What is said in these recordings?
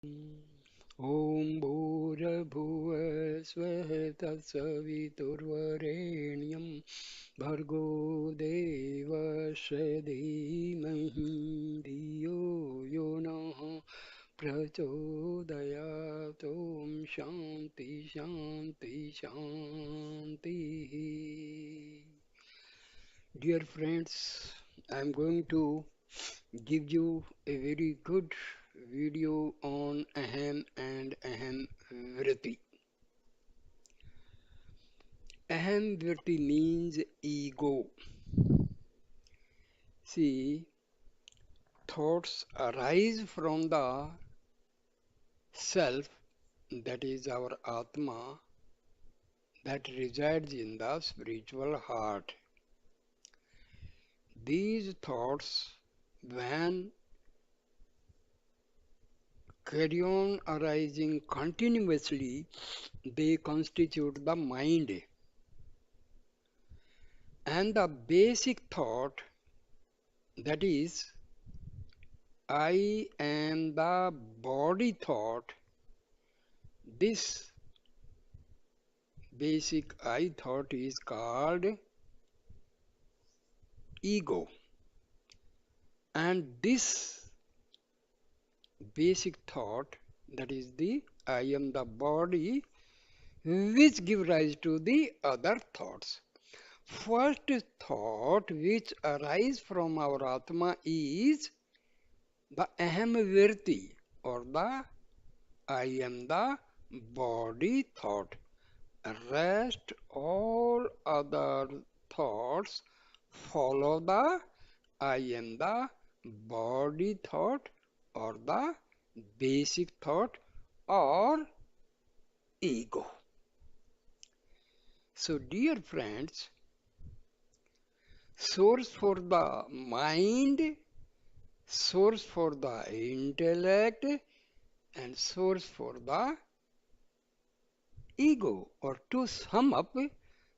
ॐ भूर्भुवः स्वः तत्सवितुर्वरेण्यं भर्गो देवस्य धीमहि धियो यो नः प्रचोदयात् ॐ शान्ति शान्ति शान्तिः. Dear friends, I am going to give you a very good video on Aham and Aham Vritti. Aham Vritti means ego. See, thoughts arise from the self, that is our Atma, that resides in the spiritual heart. These thoughts, when carry on arising continuously, they constitute the mind. And the basic thought, that is, I am the body thought, this basic I thought is called ego. And this basic thought, that is the I am the body, which give rise to the other thoughts. First thought which arise from our Atma is the Aham Virti, or the I am the body thought. Rest all other thoughts follow the I am the body thought, or the basic thought, or ego. So dear friends, source for the mind, source for the intellect, and source for the ego, or to sum up,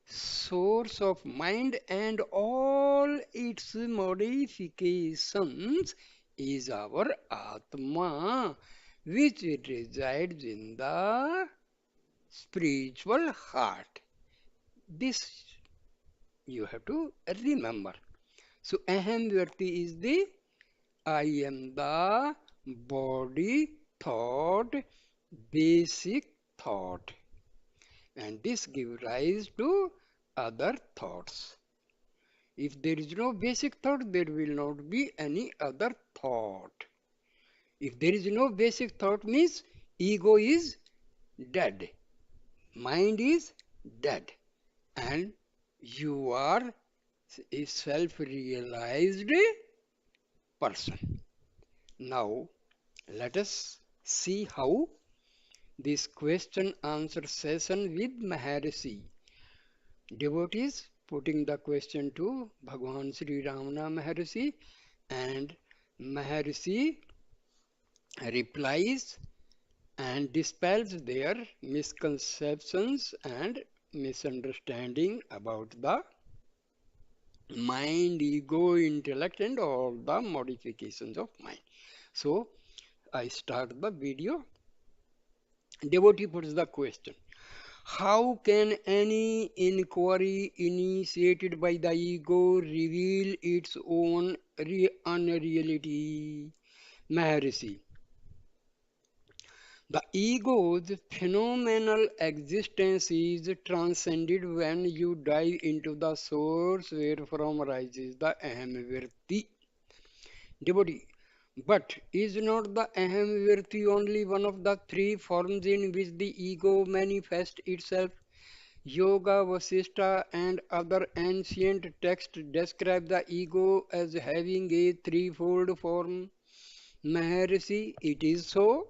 source of mind and all its modifications is our Atma, which resides in the spiritual heart. This you have to remember. So Aham Vyakti is the I am the body thought, basic thought, and this gives rise to other thoughts. If there is no basic thought, there will not be any other thought. If there is no basic thought, means ego is dead, mind is dead, and you are a self-realized person. Now, let us see how this question answer session with Maharishi. Devotees putting the question to Bhagwan Sri Ramana Maharishi, and Maharishi replies and dispels their misconceptions and misunderstanding about the mind, ego, intellect, and all the modifications of mind. So I start the video. Devotee puts the question: how can any inquiry initiated by the ego reveal its own unreality? Maharishi: the ego's phenomenal existence is transcended when you dive into the source wherefrom rises the Ahamvirti. Devotee: but is not the Ahamvirti only one of the three forms in which the ego manifests itself? Yoga Vasishtha and other ancient texts describe the ego as having a threefold form. Maharishi: it is so.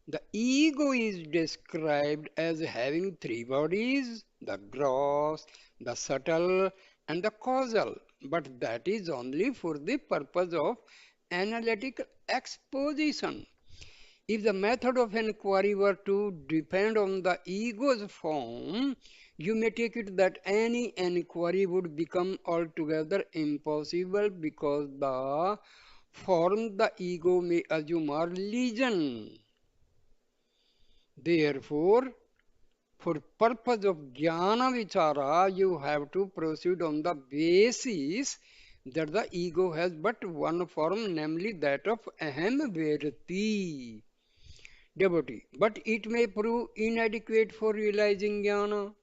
The ego is described as having three bodies: the gross, the subtle, and the causal. But that is only for the purpose of analytical exposition. If the method of inquiry were to depend on the ego's form, you may take it that any inquiry would become altogether impossible, because the form the ego may assume are legion. Therefore, for purpose of jnana vichara, you have to proceed on the basis that the ego has but one form, namely that of aham verti, devotee. But it may prove inadequate for realizing jnana.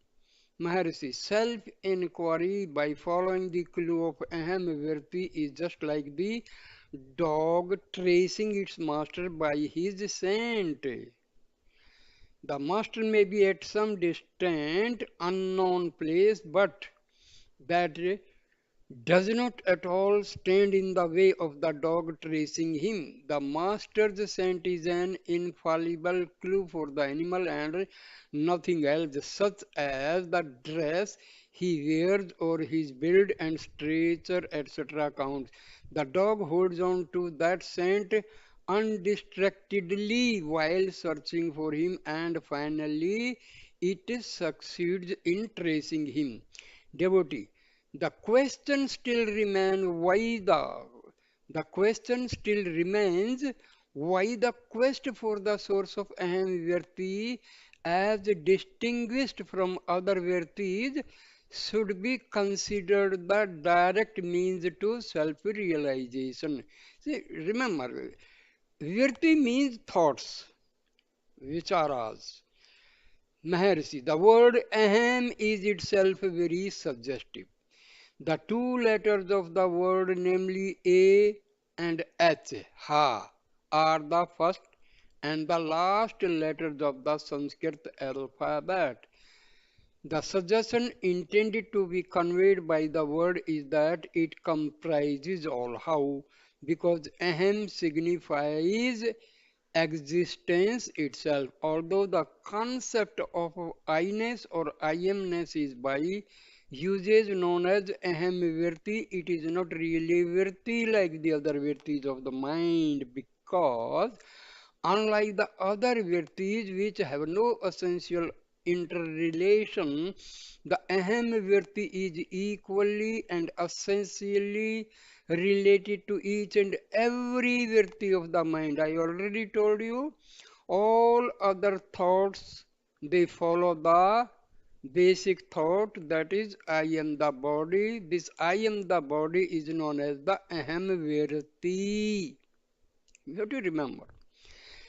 Maharishi, self-inquiry by following the clue of aham verti is just like the dog tracing its master by his scent. The master may be at some distant, unknown place, but that does not at all stand in the way of the dog tracing him. The master's scent is an infallible clue for the animal and nothing else, such as the dress he wears or his build and stature, etc. counts. The dog holds on to that scent undistractedly while searching for him, and finally it succeeds in tracing him. Devotee, the question still remains the question still remains why the quest for the source of aham virti as distinguished from other virtis should be considered the direct means to self-realization. See, remember, virti means thoughts, vicharas. Maharshi, the word aham is itself very suggestive. The two letters of the word, namely A and H, ha, are the first and the last letters of the Sanskrit alphabet. The suggestion intended to be conveyed by the word is that it comprises all. How? Because aham signifies existence itself. Although the concept of I-ness or I amness is by usage known as aham virti, it is not really virti like the other virtis of the mind, because unlike the other virtis which have no essential interrelation, the aham virti is equally and essentially related to each and every virti of the mind. I already told you all other thoughts, they follow the basic thought, that is I am the body. This I am the body is known as the aham virti. You have to remember.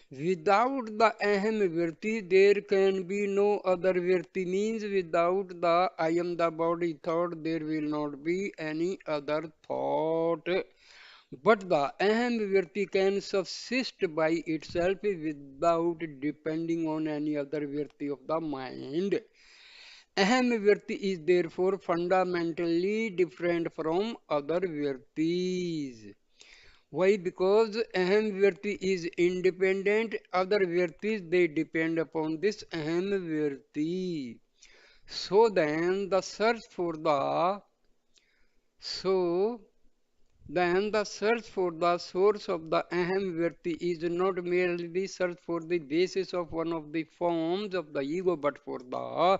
Without the aham virti, there can be no other virti. Means without the I am the body thought, there will not be any other thought. But the aham virti can subsist by itself without depending on any other virti of the mind. Aham virti is therefore fundamentally different from other virtis. Why? Because aham virti is independent, other virtis they depend upon this aham virti. So then the search for the so then the search for the source of the aham virti is not merely the search for the basis of one of the forms of the ego, but for the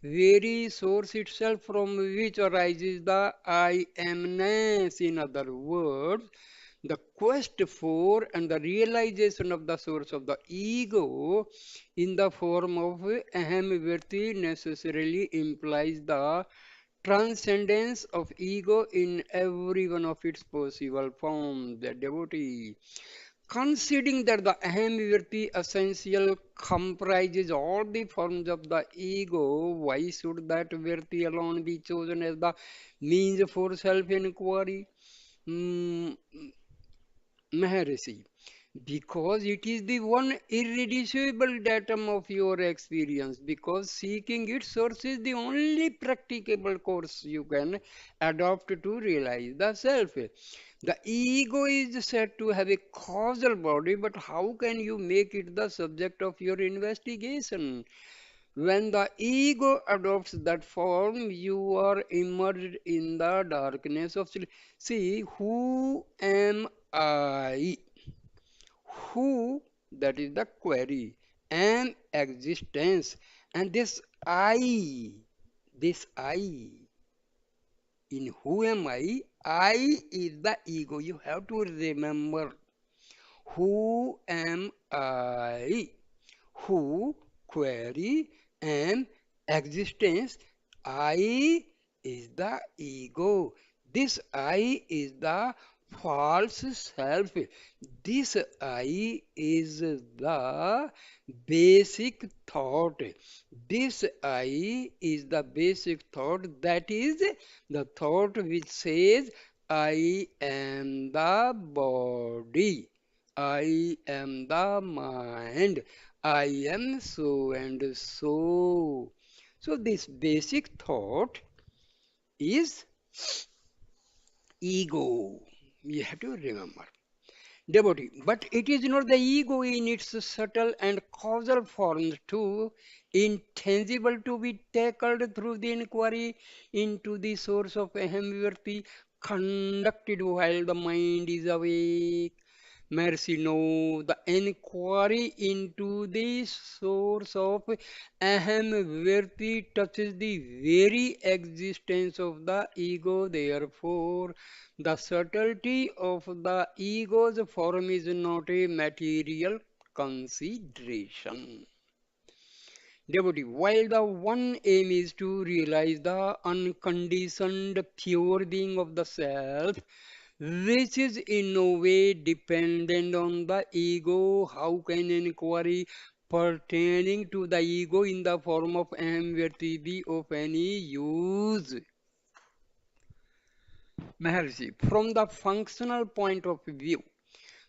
very source itself from which arises the I amness. In other words, the quest for and the realization of the source of the ego in the form of aham virti necessarily implies the transcendence of ego in every one of its possible forms. The devotee, considering that the aham virti essential comprises all the forms of the ego, why should that virti alone be chosen as the means for self-inquiry? Mm, Maharishi, because it is the one irreducible datum of your experience, because seeking its source is the only practicable course you can adopt to realize the self. The ego is said to have a causal body, but how can you make it the subject of your investigation? When the ego adopts that form, you are immersed in the darkness of sleep. See, who am I? Who, that is the query, am existence. And this I, in who am I is the ego. You have to remember, who am I? who query am existence. I is the ego. This I is the false self. This I is the basic thought. This I is the basic thought, that is the thought which says, I am the body, I am the mind, I am so and so. So, this basic thought is ego. You have to remember. Devotee, but it is not the ego in its subtle and causal forms too, intangible, to be tackled through the inquiry into the source of ahamvirti, conducted while the mind is awake. Mercy, no, the inquiry into the source of aham virti touches the very existence of the ego. Therefore, the subtlety of the ego's form is not a material consideration. Devotee, while the one aim is to realize the unconditioned pure being of the self, which is in no way dependent on the ego, how can inquiry pertaining to the ego in the form of Aham be of any use? Maharshi, from the functional point of view,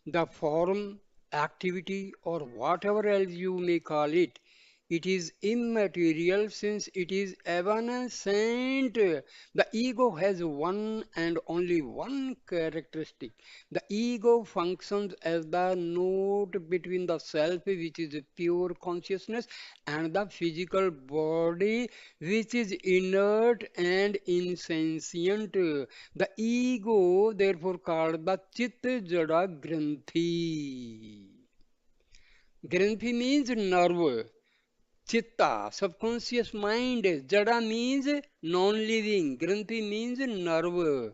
the form, activity, or whatever else you may call it, it is immaterial since it is evanescent. The ego has one and only one characteristic. The ego functions as the node between the self, which is pure consciousness, and the physical body, which is inert and insentient. The ego, therefore, called the Chit Jada Granthi. Granthi means nerve. Chitta, subconscious mind. Jada means non-living. Granthi means nerve.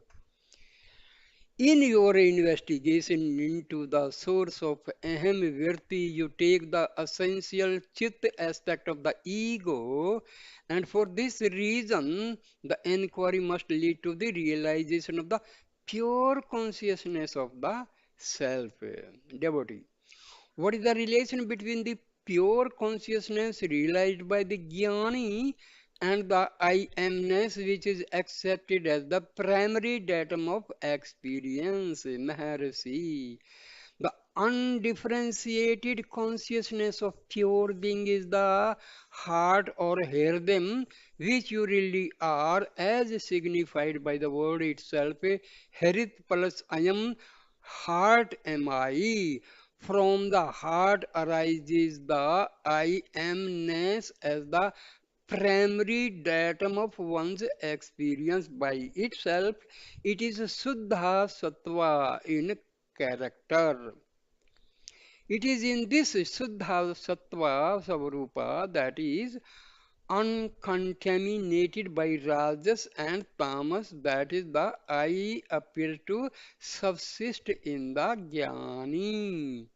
In your investigation into the source of Aham Virti, you take the essential Chit aspect of the ego, and for this reason, the inquiry must lead to the realization of the pure consciousness of the self. Devotee. What is the relation between the pure consciousness realized by the jnani and the I amness which is accepted as the primary datum of experience, Maharshi? The undifferentiated consciousness of pure being is the heart or herdem, which you really are, as signified by the word itself, Harit plus Ayam, heart am I. From the heart arises the I amness as the primary datum of one's experience. By itself, it is Suddha Sattva in character. It is in this Suddha Sattva Savarupa, that is uncontaminated by Rajas and Tamas, that is the I, appears to subsist in the Jnani.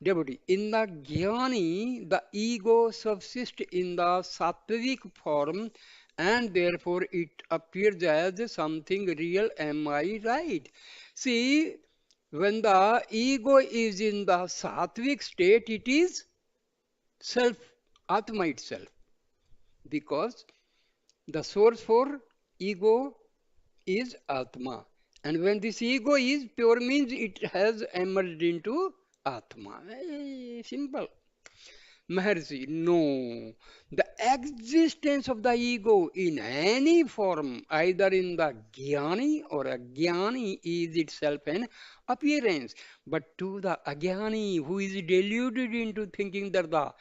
Devotee, in the Jnani, the ego subsists in the sattvic form, and therefore it appears as something real. Am I right? See, when the ego is in the sattvic state, it is self, Atma itself, because the source for ego is Atma. And when this ego is pure, means it has emerged into Atma. Simple. Maharshi, no. The existence of the ego in any form, either in the jnani or ajnani, is itself an appearance. But to the ajnani who is deluded into thinking that the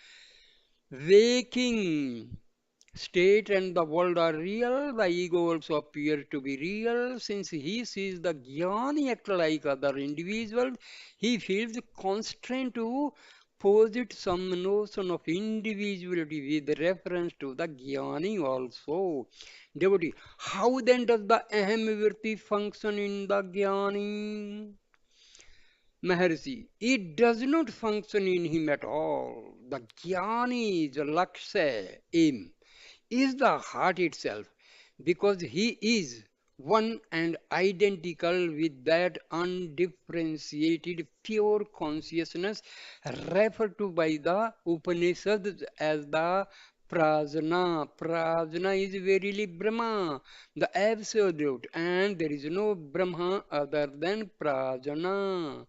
waking state and the world are real, the ego also appears to be real. Since he sees the jnani act like other individuals, he feels constrained to posit some notion of individuality with reference to the jnani also. Devotee, how then does the aham virti function in the jnani? Maharshi, it does not function in him at all. The Jnani's Laksha aim is the heart itself, because he is one and identical with that undifferentiated pure consciousness referred to by the Upanishads as the Prajna. Prajna is verily Brahma, the absolute, and there is no Brahma other than Prajna.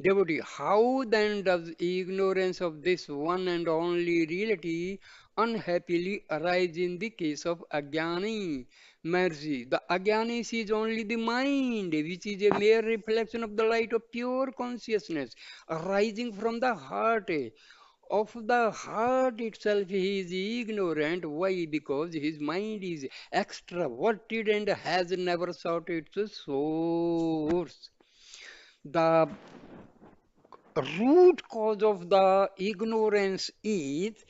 Devotee, how then does ignorance of this one and only reality unhappily arise in the case of Agyani? Mercy. The Agyani sees only the mind, which is a mere reflection of the light of pure consciousness arising from the heart. Of the heart itself he is ignorant. Why? Because his mind is extraverted and has never sought its source. The root cause of the ignorance is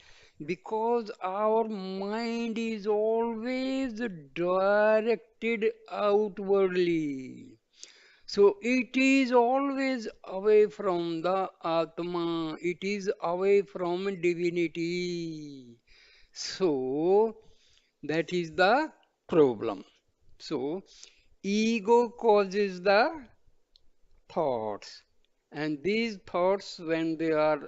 because our mind is always directed outwardly. So it is always away from the Atma, it is away from divinity. So that is the problem. So ego causes the thoughts, and these thoughts, when they are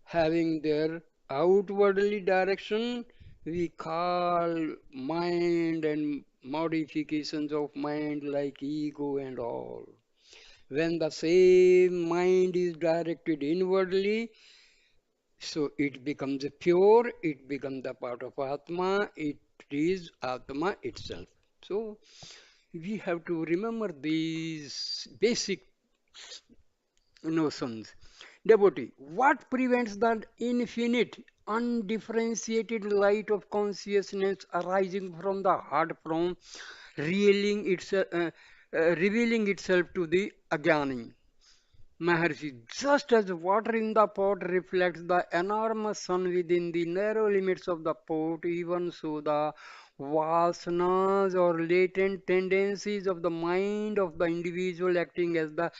having their outwardly direction, we call mind and modifications of mind like ego and all. When the same mind is directed inwardly, so it becomes pure, it becomes the part of Atma, it is Atma itself. So we have to remember these basic notions. Devotee, what prevents that infinite, undifferentiated light of consciousness arising from the heart from revealing itself to the Ajnani? Maharshi, just as water in the pot reflects the enormous sun within the narrow limits of the pot, even so the vasanas or latent tendencies of the mind of the individual acting as the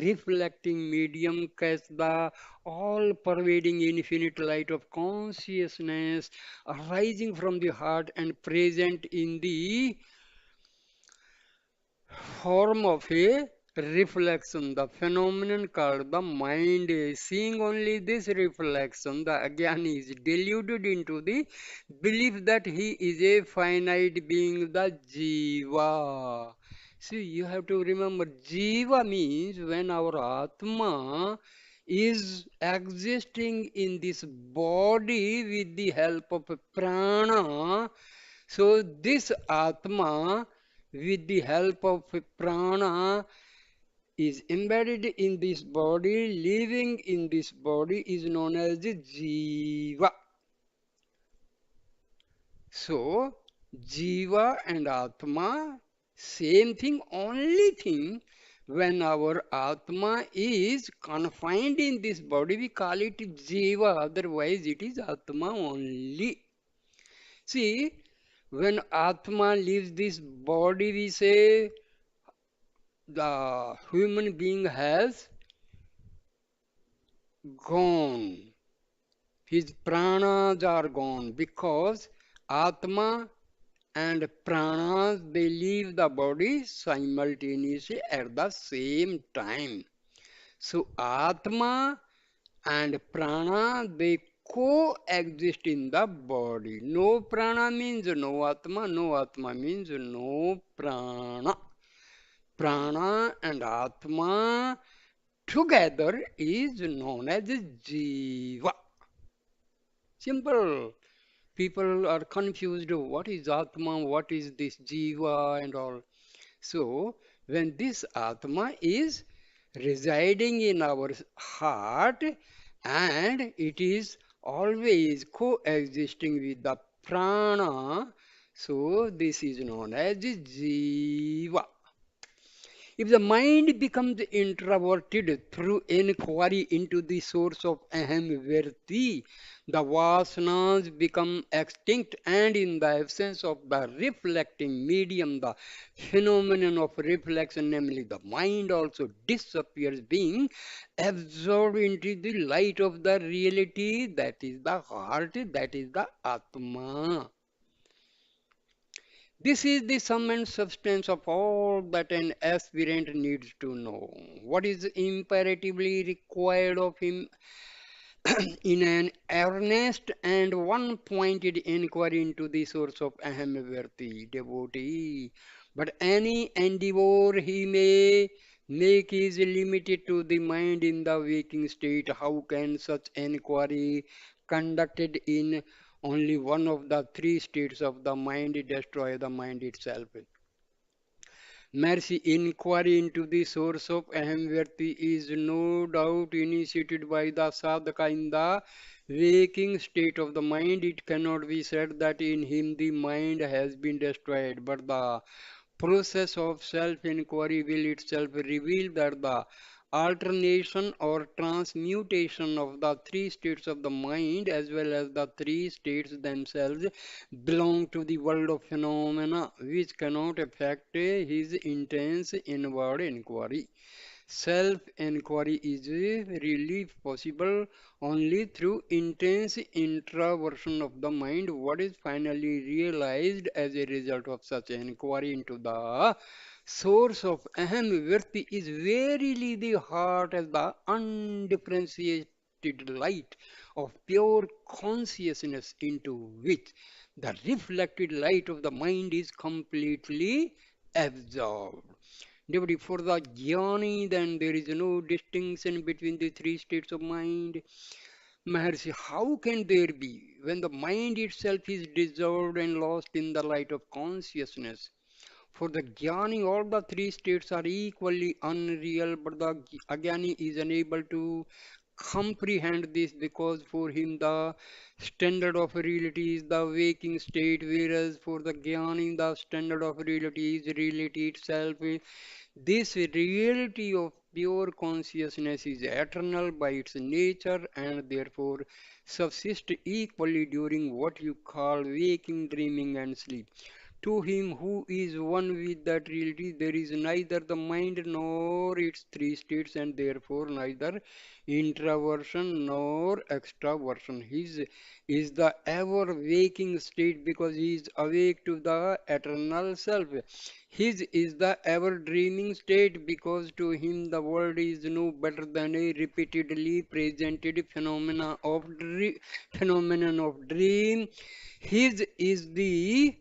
reflecting medium cast the all-pervading infinite light of consciousness arising from the heart and present in the form of a reflection, the phenomenon called the mind. Seeing only this reflection, the Ajnani is deluded into the belief that he is a finite being, the Jiva. See, you have to remember, Jiva means when our Atma is existing in this body with the help of prana. So this Atma, with the help of prana, is embedded in this body, living in this body, is known as the Jiva. So, Jiva and Atma, same thing, only thing, when our Atma is confined in this body, we call it Jiva, otherwise it is Atma only. See, when Atma leaves this body, we say the human being has gone. His pranas are gone because Atma and pranas they leave the body simultaneously at the same time. So Atma and prana they coexist in the body. No prana means no Atma, no Atma means no prana. Prana and Atma together is known as Jiva. Simple. People are confused. What is Atma? What is this Jiva and all? So, when this Atma is residing in our heart and it is always coexisting with the prana, so this is known as Jiva. If the mind becomes introverted through inquiry into the source of aham virti, the vasanas become extinct, and in the absence of the reflecting medium, the phenomenon of reflection, namely the mind, also disappears, being absorbed into the light of the reality, that is the heart, that is the Atma. This is the sum and substance of all that an aspirant needs to know. What is imperatively required of him in an earnest and one-pointed inquiry into the source of Ahamvarti, devotee. But any endeavor he may make is limited to the mind in the waking state. How can such inquiry conducted in only one of the three states of the mind destroy the mind itself? Mercy inquiry into the source of Ahamvarti is no doubt initiated by the sadhaka in the waking state of the mind. It cannot be said that in him the mind has been destroyed, but the process of self-inquiry will itself reveal that the alternation or transmutation of the three states of the mind as well as the three states themselves belong to the world of phenomena which cannot affect his intense inward inquiry. Self-inquiry is really possible only through intense introversion of the mind. What is finally realized as a result of such inquiry into the source of aham virti is verily the heart as the undifferentiated light of pure consciousness into which the reflected light of the mind is completely absorbed. Devotee, for the jnani, then there is no distinction between the three states of mind. Maharshi, how can there be when the mind itself is dissolved and lost in the light of consciousness? For the jnani, all the three states are equally unreal, but the ajnani is unable to comprehend this because for him the standard of reality is the waking state, whereas for the jnani the standard of reality is reality itself. This reality of pure consciousness is eternal by its nature and therefore subsists equally during what you call waking, dreaming, and sleep. To him who is one with that reality, there is neither the mind nor its three states, and therefore neither introversion nor extraversion. His is the ever waking state because he is awake to the eternal self. His is the ever dreaming state because to him the world is no better than a repeatedly presented phenomenon of dream. His is the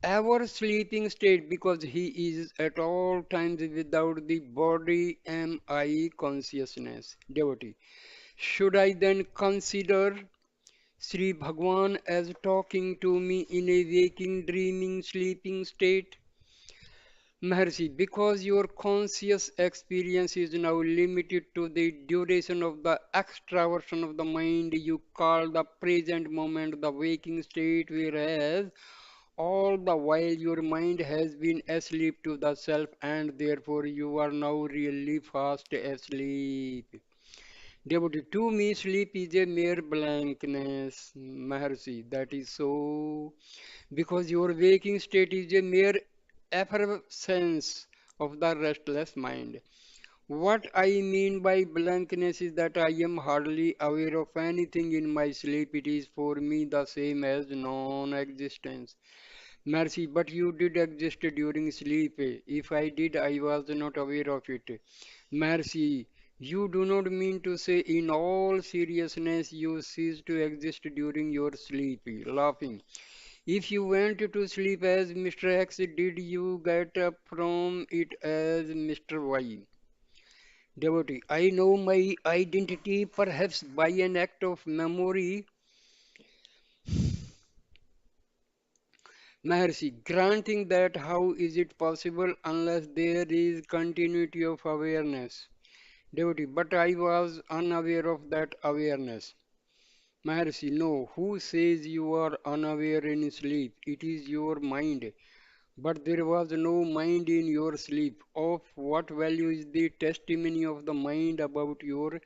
ever sleeping state because he is at all times without the body am I consciousness. Devotee. Should I then consider Sri Bhagwan as talking to me in a waking, dreaming, sleeping state? Maharshi, because your conscious experience is now limited to the duration of the extraversion of the mind, you call the present moment the waking state, whereas all the while your mind has been asleep to the self, and therefore you are now really fast asleep. Devotee, to me, sleep is a mere blankness. Maharshi, that is so because your waking state is a mere effervescence of the restless mind. What I mean by blankness is that I am hardly aware of anything in my sleep. It is for me the same as non existence. Mercy, but you did exist during sleep. If I did, I was not aware of it. Mercy, you do not mean to say in all seriousness you ceased to exist during your sleep. Laughing. If you went to sleep as Mr. X, did you get up from it as Mr. Y? Devotee, I know my identity perhaps by an act of memory. Maharshi, granting that, how is it possible unless there is continuity of awareness? Devotee, but I was unaware of that awareness. Maharshi, no, who says you are unaware in sleep? It is your mind. But there was no mind in your sleep. Of what value is the testimony of the mind about your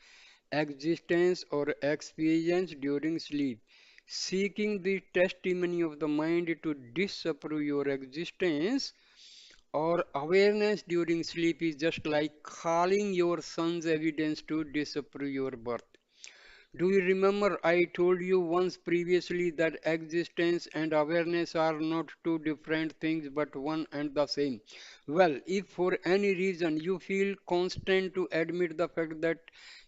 existence or experience during sleep? Seeking the testimony of the mind to disapprove your existence or awareness during sleep is just like calling your son's evidence to disapprove your birth. Do you remember I told you once previously that existence and awareness are not two different things but one and the same? Well, if for any reason you feel constant to admit the fact that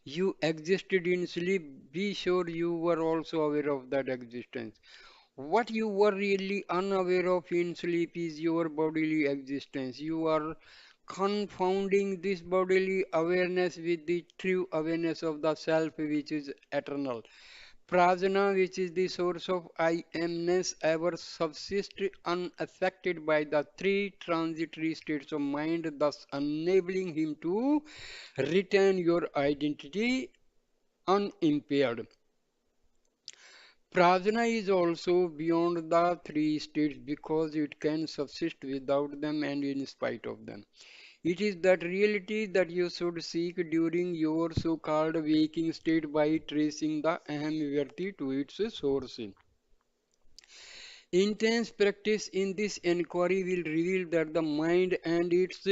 you existed in sleep, be sure you were also aware of that existence. What you were really unaware of in sleep is your bodily existence. You are confounding this bodily awareness with the true awareness of the self, which is eternal. Prajna, which is the source of I amness, ever subsists unaffected by the three transitory states of mind, thus enabling him to retain your identity unimpaired. Prajna is also beyond the three states because it can subsist without them and in spite of them. It is that reality that you should seek during your so-called waking state by tracing the Ahamvyarti to its source. Intense practice in this inquiry will reveal that the mind and its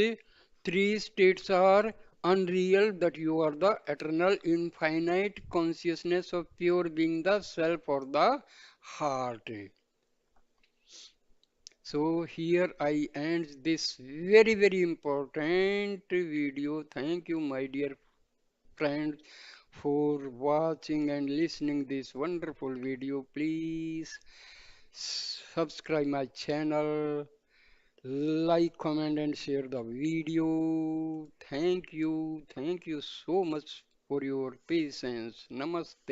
three states are unreal, that you are the eternal, infinite consciousness of pure being, the self or the heart. So here I end this very very important video. Thank you my dear friends for watching and listening this wonderful video. Please subscribe my channel, like, comment and share the video. Thank you so much for your patience. Namaste.